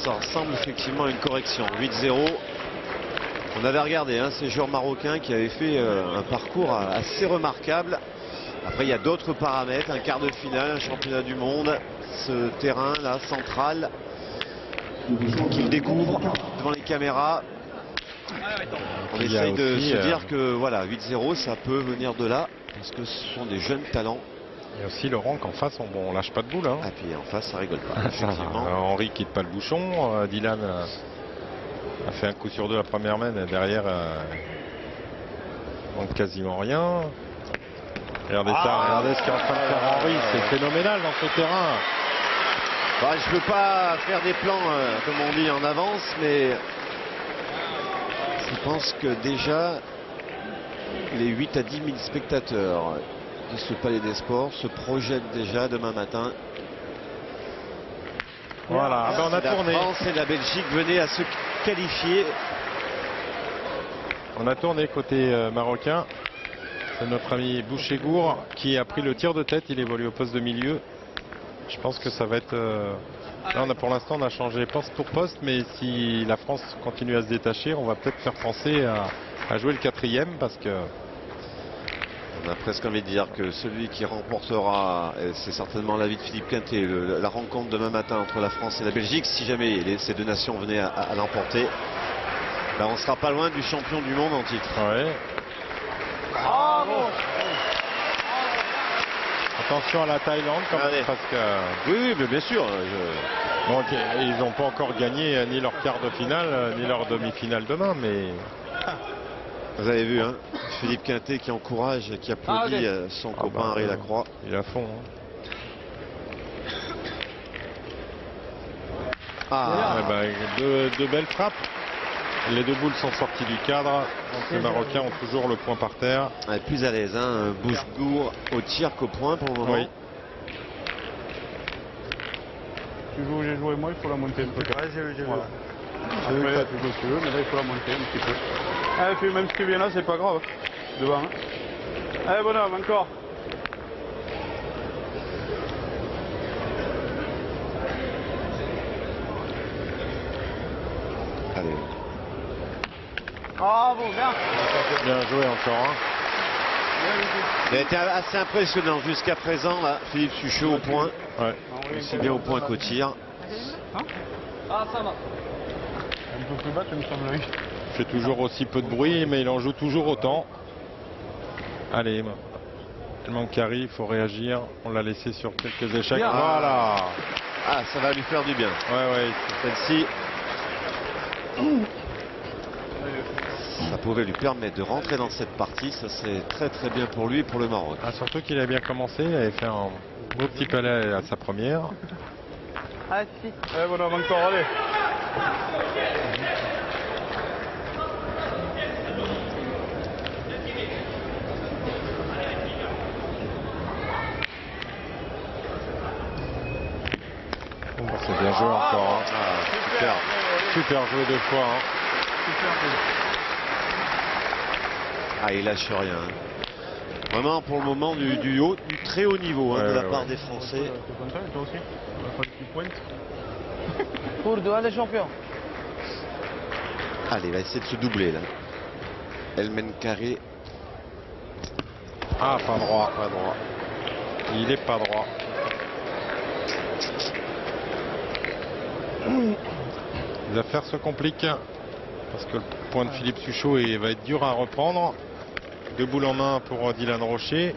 Ça ressemble effectivement à une correction. 8-0. On avait regardé ces joueurs marocains qui avaient fait un parcours assez remarquable. Après, il y a d'autres paramètres. Un quart de finale, un championnat du monde. Ce terrain-là, central, qu'ils découvrent devant les caméras. On essaye de se dire que voilà, 8-0, ça peut venir de là. Parce que ce sont des jeunes talents. Et aussi Laurent qu'en face on lâche pas de boule. Et puis en face ça rigole pas. Henri quitte pas le bouchon. Dylan a fait un coup sur deux la première main et derrière manque quasiment rien. Regardez ça, regardez ce qu'est en train de faire Henri, c'est phénoménal dans ce terrain. Je peux pas faire des plans comme on dit en avance, mais je pense que déjà les 8 à 10 000 spectateurs de ce Palais des Sports se projettent déjà demain matin. Voilà, on a tourné. La France et la Belgique venaient à se qualifier. On a tourné côté marocain. C'est notre ami Bouchégour qui a pris le tir de tête. Il évolue au poste de milieu. Je pense que ça va être... Là, pour l'instant, on a changé poste pour poste. Mais si la France continue à se détacher, on va peut-être faire penser à jouer le 4e parce que... On a presque envie de dire que celui qui remportera, c'est certainement l'avis de Philippe Quintet, la rencontre demain matin entre la France et la Belgique, si jamais ces deux nations venaient à l'emporter, on ne sera pas loin du champion du monde en titre. Ouais. Attention à la Thaïlande quand même, parce que... Oui, mais bien sûr. Donc, ils n'ont pas encore gagné ni leur quart de finale, ni leur demi-finale demain, mais... Vous avez vu, Philippe Quintet qui encourage et qui applaudit son copain Henri Lacroix. Il est à fond. Deux belles frappes. Les deux boules sont sorties du cadre. Donc les Marocains ont toujours le point par terre. Plus à l'aise, Bouchégour au tir qu'au point pour le moment. Oui. Tu joues, j'ai joué moi, il faut la monter un peu. Ouais, j'ai vu. Voilà. Après, tu joues tu veux, mais là il faut la monter un petit peu. Et puis même si tu viens là, c'est pas grave. Devant. Allez, bonhomme, encore. Allez. Bravo, bien. Bien joué encore. Il a été assez impressionnant jusqu'à présent, là, Philippe Suchot au point. Ouais. Aussi bien au point qu'au tir. Ça va. Un peu plus bas, tu me sembles, oui. Il fait toujours aussi peu de bruit, mais il en joue toujours autant. Allez, il manque Carrie, il faut réagir. On l'a laissé sur quelques échecs. Bien. Voilà. Ça va lui faire du bien. Ouais. Celle-ci, ça pouvait lui permettre de rentrer dans cette partie. Ça c'est très très bien pour lui et pour le Maroc. Surtout qu'il a bien commencé. Il avait fait un beau petit palais à sa première. Si. Allez, bonhomme, encore, allez. C'est bien joué encore. Super joué deux fois. Il lâche rien. Vraiment pour le moment du très haut niveau de la part des Français. T'es content, toi aussi? On a pas de petite pointe. Pour deux, allez champion. Allez, il va essayer de se doubler là. Elmen Carré. Pas droit. Pas droit. Il est pas droit. Les affaires se compliquent parce que le point de Philippe Suchot va être dur à reprendre. Deux boules en main pour Dylan Rocher.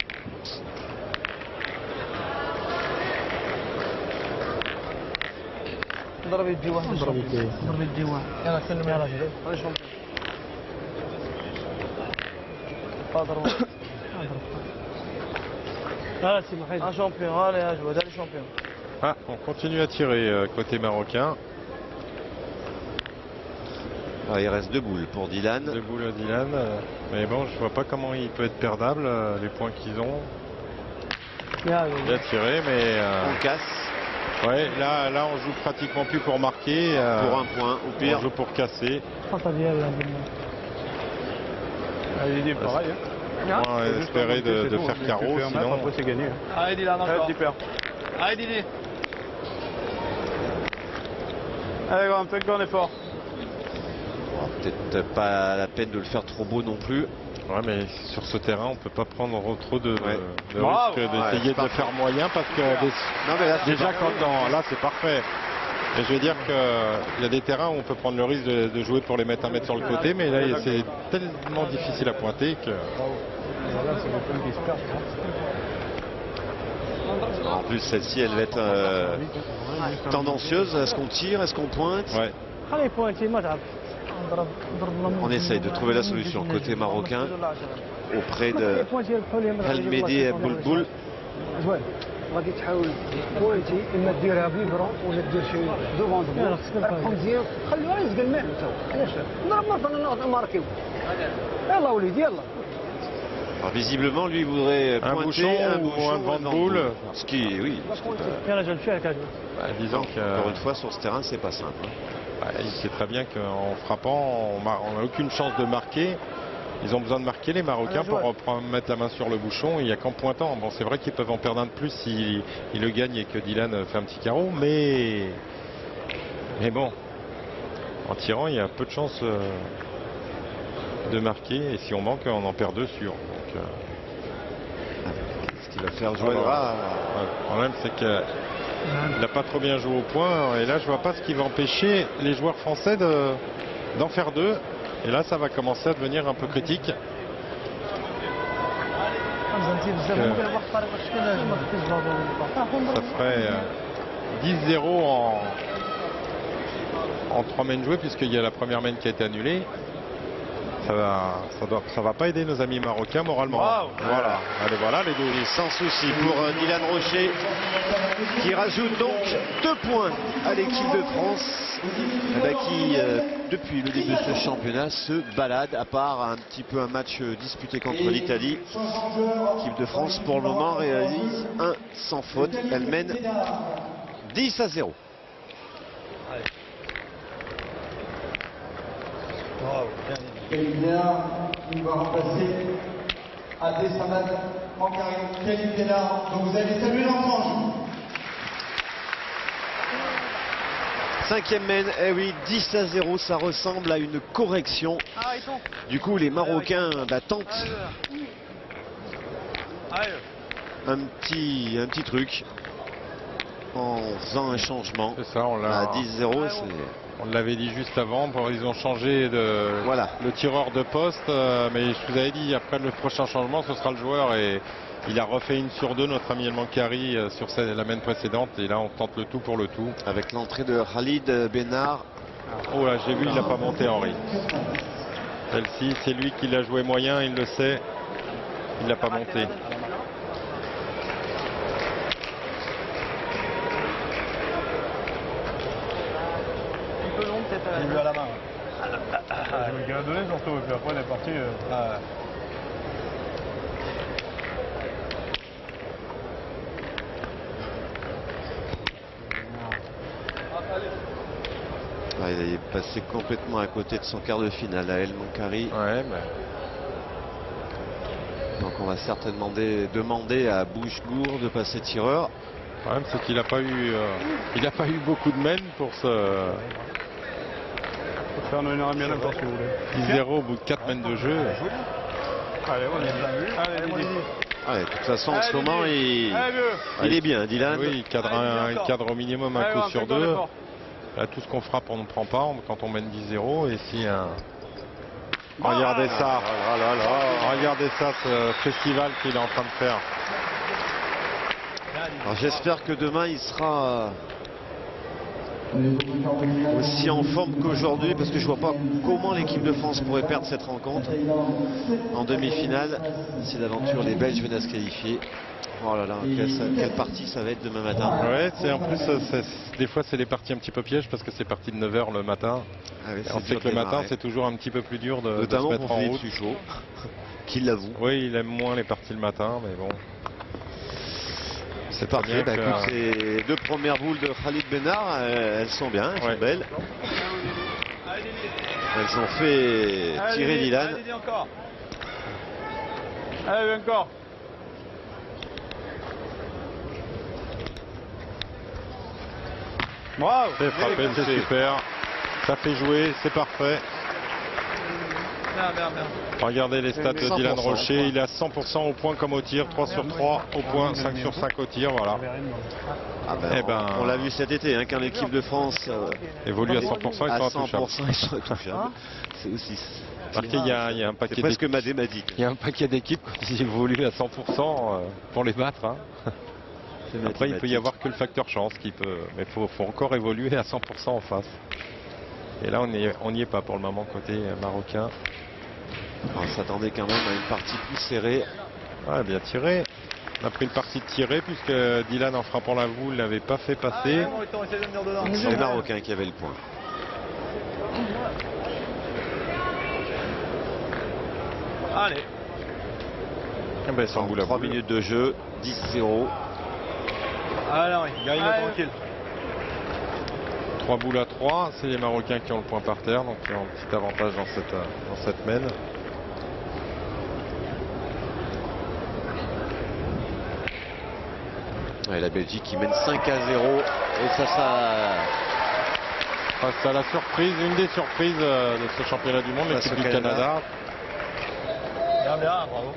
ضرب يدي واحد ضرب يدي واحد يلا سلم يلا هذا شامبيون un champion, allez, je vois les champions. On continue à tirer côté marocain. Il reste deux boules pour Dylan. Deux boules à Dylan. Mais bon, je vois pas comment il peut être perdable, les points qu'ils ont. Bien tiré, mais... On casse. Ouais, là on joue pratiquement plus pour marquer. Pour un point, au pire. On joue pour casser. Il est pareil. On va espérer de faire carreau, sinon... Après c'est gagné. Allez, Dylan, encore. Allez, Allez, Didi. Allez, grand, fais qu'on est fort. Peut-être pas la peine de le faire trop beau non plus. Ouais, mais sur ce terrain, on peut pas prendre trop de Bravo. risques d'essayer de le faire moyen parce que Non, mais là, c'est déjà parfait. là c'est parfait. Et je veux dire qu'il y a des terrains où on peut prendre le risque de jouer pour les mettre 1 mètre sur le côté, mais là c'est tellement difficile à pointer que. En plus, celle-ci, elle va être tendancieuse. Est-ce qu'on tire? Est-ce qu'on pointe? Ouais. خليه بوانتي ما تعرف On essaye de trouver la solution côté marocain auprès de Helmedi Boulboul. زوين غادي تحاول بوانتي اما ديرها بيبرون ولا دير شي دوفون ربحو مزيان خليوها يزقل الماء علاش نضرب مثلا ماركيو يلا وليدي يلا. Alors, visiblement, lui voudrait Un pointer bouchon un ou bouchon un vent de boule. Ce qui, oui, يلا جا نمشي هكا. Disons encore une fois, sur ce terrain, c'est pas simple. il sait très bien qu'en frappant, on n'a aucune chance de marquer. Ils ont besoin de marquer les Marocains pour mettre la main sur le bouchon. Il n'y a qu'en pointant. Bon, c'est vrai qu'ils peuvent en perdre un de plus s'ils le gagnent et que Dylan fait un petit carreau, mais bon, en tirant, il y a peu de chances de marquer. Et si on manque, on en perd 2 sûrs. Donc, Ce qui va faire jouer le problème, c'est qu'il n'a pas trop bien joué au point. Et là, je vois pas ce qui va empêcher les joueurs français d'en faire 2. Et là, ça va commencer à devenir un peu critique. Ça ferait 10-0 en 3 mains jouées, puisqu'il y a la première main qui a été annulée. Ça va pas aider nos amis marocains moralement. Wow. Voilà. Allez, voilà les deux. Et sans souci pour Dylan Rocher qui rajoute donc 2 points à l'équipe de France qui depuis le début de ce championnat se balade, à part un petit peu un match disputé contre l'Italie. L'équipe de France pour le moment réalise un sans faute. Elle mène 10-0. Bénard qui va remplacer Abdesamad Mankari. Khalid Bénard, donc vous allez saluer l'enfant. 5e main, eh oui, 10-0, ça ressemble à une correction. Du coup, les Marocains tentent un petit truc en faisant un changement. C'est ça, À 10-0, c'est... On l'avait dit juste avant, ils ont changé le tireur de poste, mais je vous avais dit, après le prochain changement, ce sera le joueur, et il a refait 1 sur 2, notre ami El Mankari, sur la main précédente, et là on tente le tout pour le tout. Avec l'entrée de Khalid Bénard. Oh là, j'ai vu, il n'a pas monté Henri. Celle-ci, c'est lui qui l'a joué moyen, il le sait, il l'a pas monté. Il lui à la main. Je me l'ai donné surtout, et puis après il est parti. Il est passé complètement à côté de son quart de finale à El Mankari. Ouais, Donc on va certainement demander à Bouchegour de passer tireur. le problème c'est qu'il n'a pas eu beaucoup de mènes pour ce Faire une heure et demie encore si vous voulez. 10-0 au bout de 4 mènes de jeu. Allez, on est bien vu. Allez, Ouais, de toute façon, en ce moment, il est bien, Dylan. Oui, il cadre au minimum un coup sur 2. Là, tout ce qu'on frappe, on ne prend pas quand on mène 10-0. Et si un... Regardez ça. Regardez ça, ce festival qu'il est en train de faire. Alors j'espère que demain, il sera aussi en forme qu'aujourd'hui, parce que je vois pas comment l'équipe de France pourrait perdre cette rencontre en demi-finale. Si d'aventure les Belges venaient à se qualifier. Oh là là, quelle partie ça va être demain matin. Ouais, en plus, des fois c'est des parties un petit peu pièges parce que c'est parti de 9h le matin. Ah oui, on sait que le matin c'est toujours un petit peu plus dur de se mettre en route. Suchot, qui l'avoue. Oui, il aime moins les parties le matin, mais bon. C'est parfait. Écoute, ces 2 premières boules de Khalid Bénard, elles sont bien, elles sont belles. Elles ont fait tirer Dylan. Allez, encore. Allez, encore. Bravo. C'est frappé, c'est super. Ça fait jouer, c'est parfait. Regardez les stats de 100%. Dylan Rocher. Il est à 100% au point comme au tir. 3 sur 3 au point, 5 sur 5 au tir. Voilà. Ah ben, Eh ben, on l'a vu cet été, hein, quand l'équipe de France évolue à 100%, ils à sont intouchables. 100%, ils sont intouchables. C'est aussi. Remarquez, il y a un paquet C'est presque d'équipes. mathématique. Il y a un paquet d'équipes qui évoluent à 100% pour les battre. Hein. C'est Après, il peut y mathématique. avoir que le facteur chance qui peut. Mais il faut encore évoluer à 100% en face. Et là, on n'y est pas pour le moment côté marocain. On s'attendait quand même à une partie plus serrée. Ouais, bien tiré. On a pris une partie de tirée puisque Dylan, en frappant la boule, l'avait pas fait passer. C'est les Marocains qui avaient le point. Allez. Eh ben, sans boule à 3 boule. minutes de jeu, 10-0. Allez, Henri, gagne-le tranquille. 3 boules à 3, c'est les Marocains qui ont le point par terre, donc ils ont un petit avantage dans cette mène. Ouais, la Belgique qui mène 5-0. Et ça. Face à la surprise, une des surprises de ce championnat du monde, Face l'équipe au du Canada. Bien, bravo.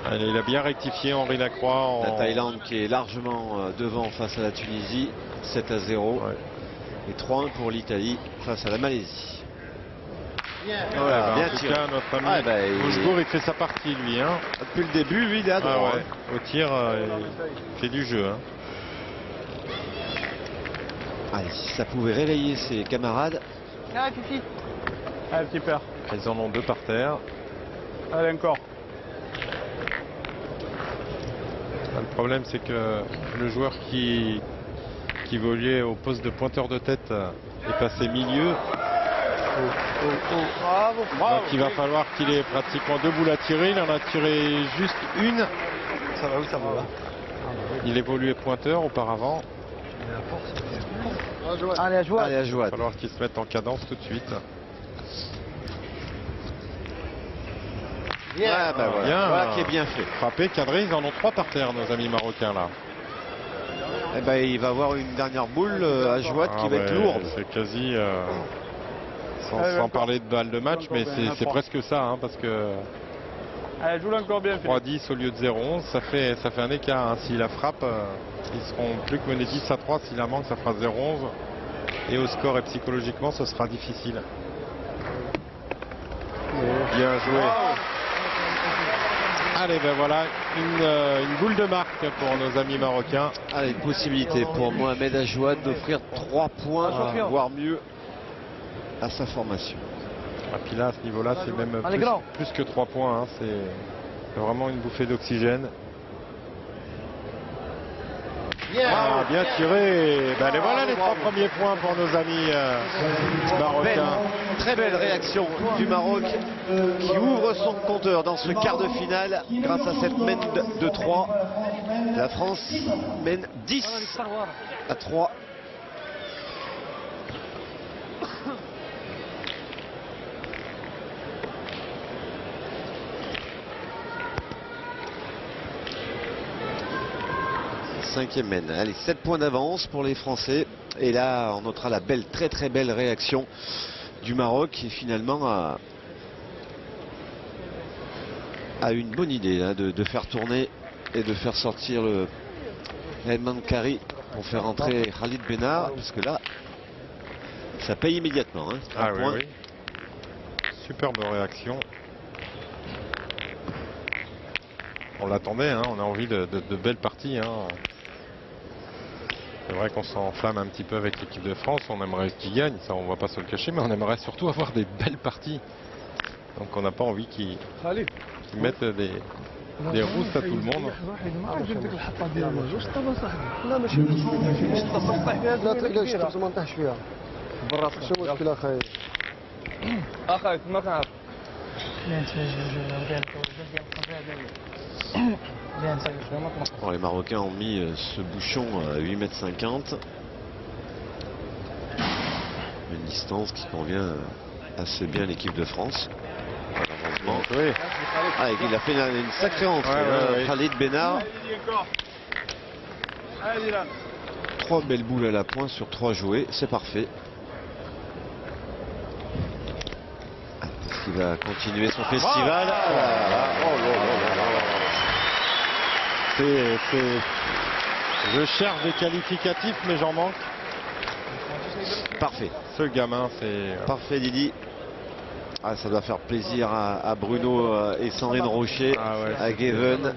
Allez, il a bien rectifié Henri Lacroix. La Thaïlande qui est largement devant face à la Tunisie, 7-0. Ouais. Et 3-1 pour l'Italie face à la Malaisie. Voilà, bien en tout tiré. cas, notre ami Ah, bah, Bousgour, il fait sa partie, lui. Hein. Depuis le début, lui, il est à Ah droit. ouais. Au tir, il fait du jeu. Hein. Allez, si ça pouvait réveiller ses camarades. Allez, petit père. Ils en ont 2 par terre. Allez, encore. Le problème, c'est que le joueur qui évoluait au poste de pointeur de tête est passé milieu. Bravo. Donc il va falloir qu'il ait pratiquement 2 boules à tirer. Il en a tiré juste une. Ça va où ça va? Il évoluait pointeur auparavant. Allez, à jouer. Allez, à Il jouer. va falloir qu'il se mette en cadence tout de suite. Ah, bah, voilà. Bien. Voilà qui est bien fait. Frappé, cadré, ils en ont 3 par terre, nos amis marocains là. Eh ben, il va avoir une dernière boule à Jouat qui va être ouais, lourde. C'est quasi, sans parler de balle de match, mais c'est presque ça, hein, parce que Allez, joue-le encore bien, Philippe. 3-10 au lieu de 0-11, ça fait un écart. Hein. S'il la frappe, ils seront plus que menés 10-3. S'il la manque, ça fera 0-11. Et au score et psychologiquement, ce sera difficile. Bien joué. Allez, ben voilà, une boule de marque pour nos amis marocains. Allez, une possibilité pour Mohamed Ajouad d'offrir 3 points, voire mieux, à sa formation. Et puis là, à ce niveau-là, c'est même Allez, grand. plus que 3 points. Hein. C'est vraiment une bouffée d'oxygène. Ah, bien tiré. Ben, allez, voilà les 3 premiers points pour nos amis marocains. Très belle réaction du Maroc qui ouvre son compteur dans ce quart de finale grâce à cette mène de 3. La France mène 10-3. Cinquième mène. Allez, 7 points d'avance pour les Français. Et là, on notera la belle, très très belle réaction du Maroc qui finalement a une bonne idée là, de faire tourner et de faire sortir le Edmond Kari pour faire entrer Khalid Bennar, parce que là, ça paye immédiatement. Hein, Ah un oui, point. oui. Superbe réaction. On l'attendait, hein, on a envie de belles parties. Hein. C'est vrai qu'on s'enflamme un petit peu avec l'équipe de France, on aimerait qu'ils gagnent, ça on va pas se le cacher, mais on aimerait surtout avoir des belles parties. Donc on n'a pas envie qu'ils mettent des roustes à tout le monde. لا ماشي لا تقلقش تبقى ما نطيحش فيها شو المشكله اخي اخي ما تعرف Bon, les Marocains ont mis ce bouchon à 8,50 m. Une distance qui convient assez bien à l'équipe de France. Malheureusement. Oui. Ah, il a fait une sacrée entrée. Ouais, ouais, ouais. Khalid Bennar. 3 3 belles boules à la pointe sur 3 jouets, c'est parfait. Est-ce qu'il va continuer son festival? Je cherche des qualificatifs, mais j'en manque. Parfait. Ce gamin, c'est... Parfait, Didi. Ah, ça doit faire plaisir à Bruno et Sandrine Rocher, à Gaven.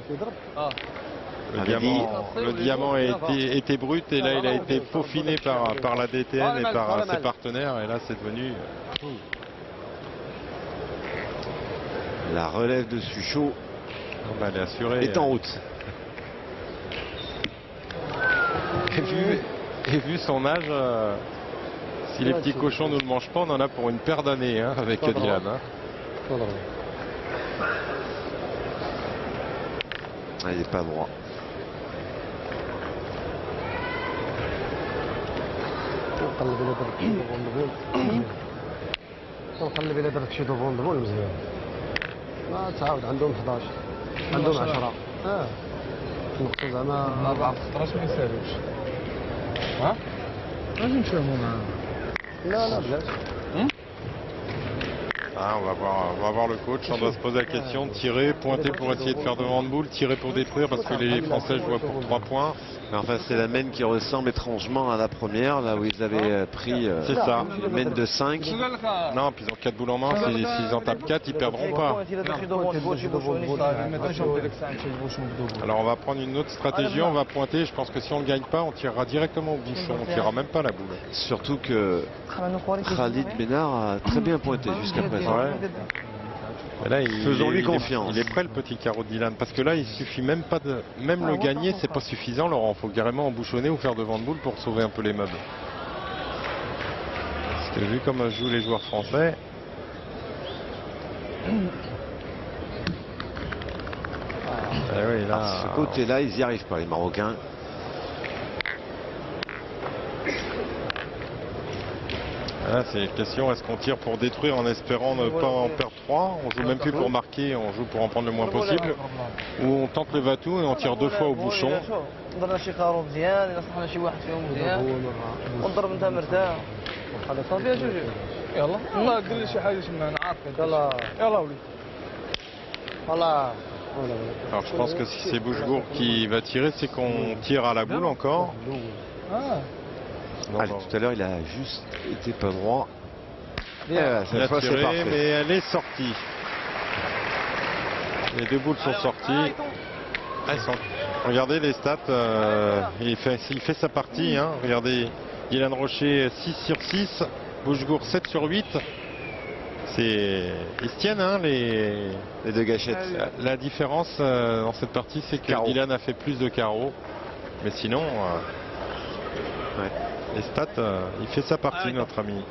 Le diamant était brut et là il a été peaufiné par la DTN et par ses partenaires, et là c'est devenu... La relève de Suchot elle est assurée, est en route. Et vu son âge, si les petits cochons ne le mangent pas, on en a pour une paire d'années avec Dylan. Il n'est pas droit. نقلب الى درت شي دوفون مزيان ما تعاود عندهم 11 عندهم 10 نقصوا زعما 4 16 ما يسالوش غادي نفهموا معاهم لا بلاش. On va voir le coach. On doit se poser la question. Tirer, pointer pour essayer de faire devant de boule, tirer pour détruire parce que les Français jouent pour 3 points. Enfin, c'est la mène qui ressemble étrangement à la première, là où ils avaient pris une mène de 5. Non, puis ils ont 4 boules en main. S'ils en tapent 4, ils ne perdront pas. Alors on va prendre une autre stratégie. On va pointer. Je pense que si on ne gagne pas, on tirera directement au bouchon. On ne tirera même pas la boule. Surtout que Khalid Benard a très bien pointé jusqu'à présent. Et là, faisons-lui confiance. Il est prêt, le petit carreau de Dylan, parce que là il suffit même pas de le gagner, c'est pas suffisant, Laurent. Il faut carrément embouchonner ou faire devant de boule pour sauver un peu les meubles. Parce que vu comme jouent les joueurs français. Ce côté-là, ils n'y arrivent pas, les Marocains. Là, c'est une question, est-ce qu'on tire pour détruire en espérant ne pas en perdre 3? On joue même plus pour marquer, on joue pour en prendre le moins possible. Ou on tente le va-tout et on tire 2 fois au bouchon. Alors je pense que si c'est Bouchegour qui va tirer, c'est qu'on tire à la boule encore. Tout à l'heure, il a juste été pas droit. Il a tiré, mais elle est sortie. Les 2 boules sont sorties. Regardez les stats. Il fait sa partie. Regardez, Dylan Rocher 6 sur 6. Bouchegour 7 sur 8. Ils se tiennent, les 2 gâchettes. La différence dans cette partie, c'est que Dylan a fait plus de carreaux. Mais sinon... les stats, il fait sa partie, notre ami.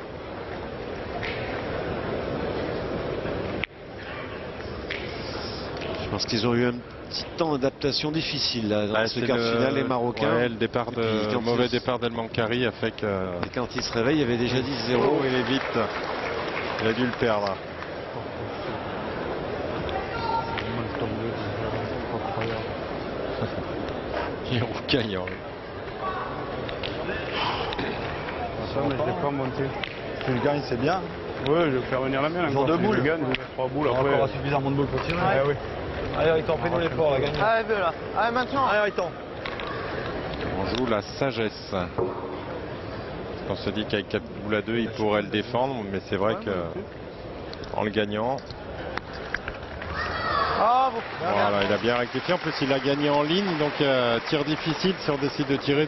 Je pense qu'ils ont eu un petit temps d'adaptation difficile là, dans ce quart de finale, les Marocains. Le mauvais départ d'El Mankari a fait que... Et quand il se réveille, il y avait déjà 10-0. Il est vite. Il a dû le perdre. Il est roucaillant. Mais je l'ai pas monté. Tu le gagnes, c'est bien. Oui, je vais faire venir la mienne. Genre 2 boules. Je gagne, je vais mettre 3 boules. Il y aura encore suffisamment de boules pour tirer. Oui. Allez, Riton, fais-nous l'effort, la gagne. Allez, là. Allez, maintenant. Allez, Riton. On joue la sagesse. On se dit qu'avec 4 boules à 2, il pourrait le défendre, mais c'est vrai que en le gagnant. Voilà, il a bien rectifié. En plus, il a gagné en ligne, donc tir difficile si on décide de tirer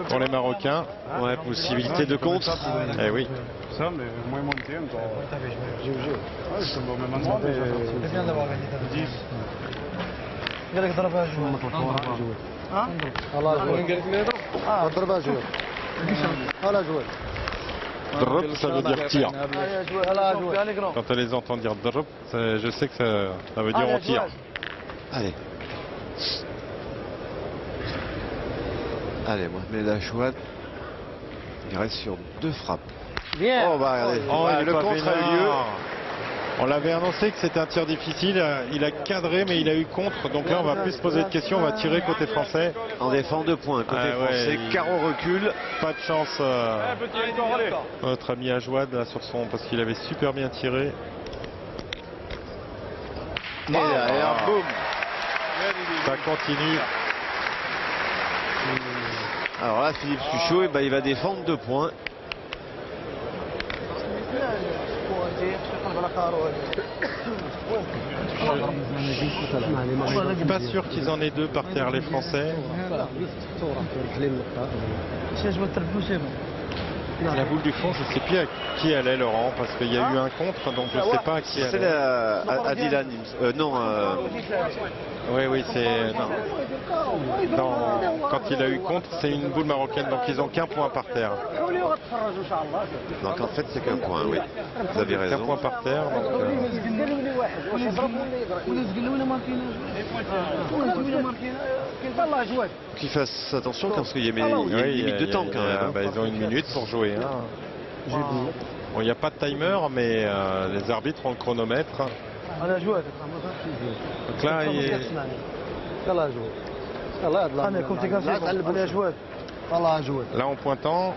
pour les Marocains. Ouais, possibilité de contre. Eh oui. Ça, mais moins monté encore. Ouais, je suis au même endroit déjà. C'est bien d'avoir gagné ta 10. قال لك ضربها جوال. الله جوال. ضربها جوال. الله جوال. Drop, ça veut dire tir. Allez, grand. Quand elle les entend dire drop, je sais que ça veut dire on tire. Allez. Allez, Mohamed Achouad. Il reste sur 2 frappes. Bien. Oh, bah, regardez. Oh, il est le pas contre a eu lieu. On l'avait annoncé que c'était un tir difficile. Il a cadré, mais il a eu contre. Donc là, on va plus se poser de questions. On va tirer côté français. En défense de points, côté français. Caro recule. Pas de chance. Notre ami Ajouad là, sur son, parce qu'il avait super bien tiré. Et derrière, boum. Ça continue. Alors là, Philippe Suchot, eh ben, il va défendre 2 points. Pas sûr qu'ils en aient 2 par terre, les Français. La boule du fond, je ne sais plus à qui elle est, Laurent, parce qu'il y a eu un contre, donc je ne sais pas à qui elle C'est est. à Dylan. Non. Oui, c'est... non. Quand il a eu contre, c'est une boule marocaine, donc ils n'ont qu'un point par terre. Donc en fait, c'est qu'un point, oui. Vous avez raison. Qu'un point par terre, donc... Qu'ils fassent attention parce qu'il y a une limite de temps quand même. Ils ont 1 minute pour jouer. Bon, il n'y a pas de timer, mais les arbitres ont le chronomètre. Donc là, là en pointant,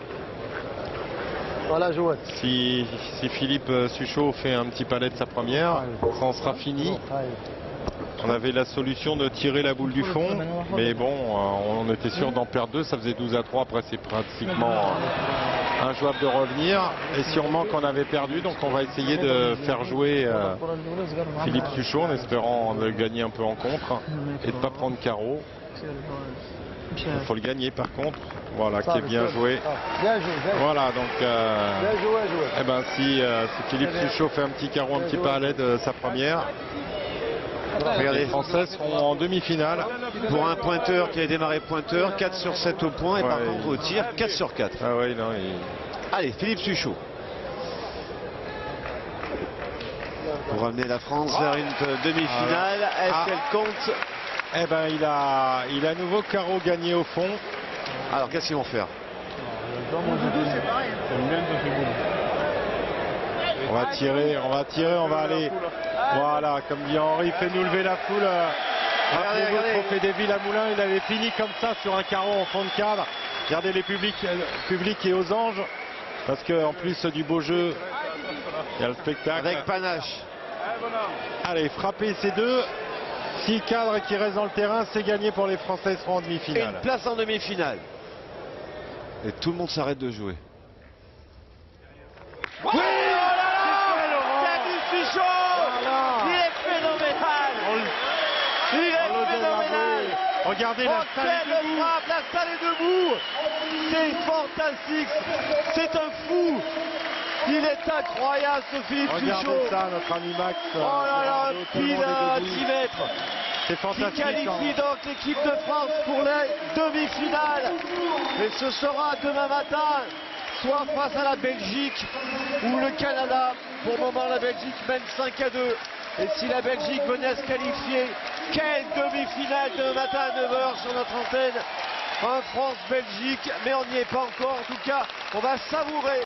si Philippe Suchot fait un petit palet de sa première, ça en sera fini. On avait la solution de tirer la boule du fond, mais bon, on était sûr d'en perdre 2, ça faisait 12-3, après c'est pratiquement injouable de revenir. Et si on manque, on avait perdu, donc on va essayer de faire jouer Philippe Suchot en espérant de gagner un peu en contre et de ne pas prendre carreau. Il faut le gagner par contre, voilà, qui est bien joué. Voilà, donc eh ben, si Philippe Suchot fait un petit carreau, un petit palet de sa première, regardez, les Français seront en demi-finale. Pour un pointeur qui a démarré pointeur, 4 sur 7 au point et par contre au tir, 4 sur 4. Ah oui, non, Allez, Philippe Suchot. Pour amener la France vers une demi-finale. Est-ce qu'elle compte? Eh ben, il a à nouveau carreau gagné au fond. Alors, qu'est-ce qu'ils vont faire? On va tirer, on va aller. Voilà, comme dit Henri, fait-nous lever la foule. Rappelez-vous le trophée des villes à Moulins, il avait fini comme ça sur un carreau en fond de cadre. Regardez les publics et aux anges, parce qu'en plus du beau jeu, il y a le spectacle. Avec panache. Allez, frapper ces 2. 6 cadres qui restent dans le terrain, c'est gagné pour les Français, ils seront en demi-finale. Et une place en demi-finale. Et tout le monde s'arrête de jouer. Oui, Philippe Suchot, il est phénoménal. Il est phénoménal. Regardez la salle est debout. La salle est debout. C'est fantastique. C'est un fou. Il est incroyable ce Philippe Suchot. Regardez ça, notre ami Max. Oh là là, pile à 10 mètres. C'est fantastique. Qui qualifie donc l'équipe de France pour les demi-finales. Et ce sera demain matin, soit face à la Belgique ou le Canada. Pour le moment, la Belgique mène 5-2. Et si la Belgique venait à se qualifier, quelle demi-finale demain matin à 9h sur notre antenne. Un France-Belgique, mais on n'y est pas encore. En tout cas, on va savourer.